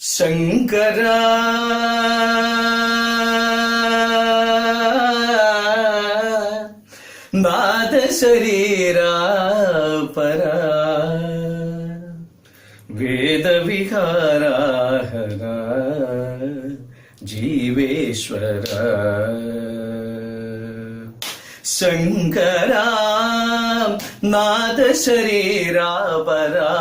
శంకరా నాద శరీరా పరా వేద విహారాహరా జీవేశ్వర శంకరా నాద శరీరా పరా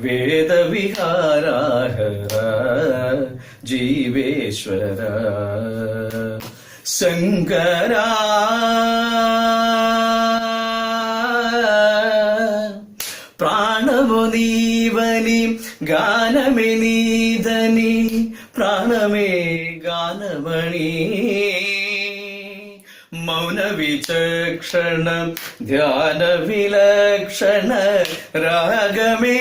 వేద విహారాహరా జీవేశ్వర శంకరా ప్రాణము నీవని గానమే నీదని ప్రాణమే గానమణి మౌన విచక్షణ ధ్యాన విలక్షణ రాగమే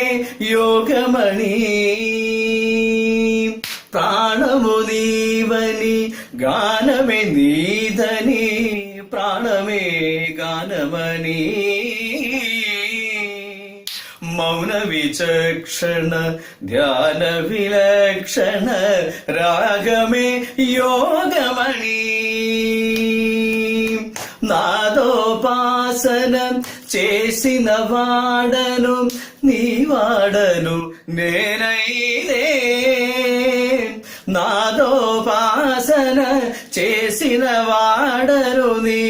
యోగమణి ప్రాణము నీవని గానమే నీదని ప్రాణమే గానమణి మౌన విచక్షణ ధ్యాన విలక్షణ రాగమే యోగమణి నాదోపాసన చేసిన వాడను నీ వాడను నేనైతే నాదోపాసన చేసిన వాడను నీ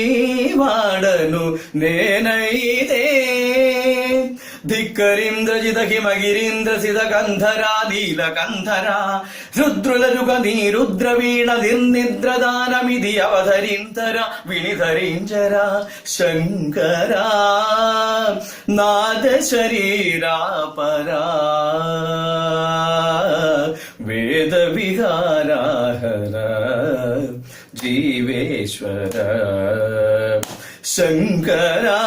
వాడను నేనైతే ధిక్కరింద్రజిత హిమగిరీంద్ర సిద కంధరా నీల కంధరా రుద్రులరుగ నీ రుద్రవీణ నిర్నిద్రదానమిది అవధరింతర వినిధరించరా శంకరా నాద శరీరా పరా వేద విహారాహరా జీవేశ్వర శంకరా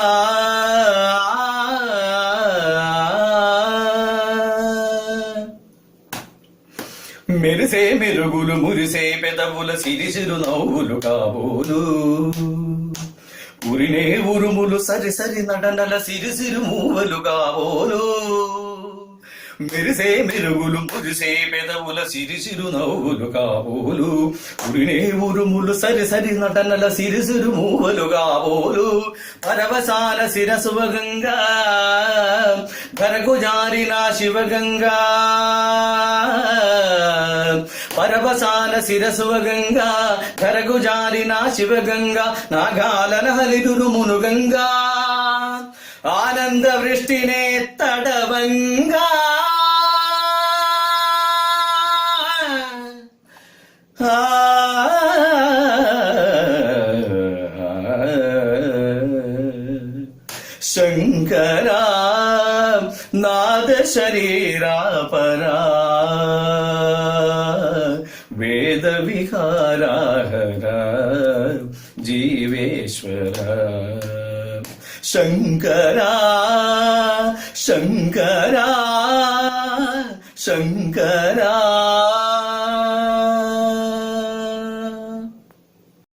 మెరిసే మెరుగులు మురిసే పెదవుల సిరిసిరు నవ్వులు కాబోలు ఉరినే ఉరుములు సరి సరి నడనల సిరిసిరు మూవలు కాబోలు మెరిసే మెరుగులు మురిసే పెదవుల సిరిసిరు నవ్వులు కాబోలు ఉరినే ఉరుములు సరి సరి నటనల సిరిసిరు మూవలు కాబోలు పరవశాల శిరసువగంగా ధరకు జారిన శివగంగా పరవశాల శిరసువగంగా ధరకు జారిన శివగంగా నాగాలన హరిదురు మునుగంగా ఆనంద వృష్టినే తడవంగా శంకరా నాద శరీరా పరా వేద విహారాహరా జీవేశ్వర శంకరా శంకరా శంకరా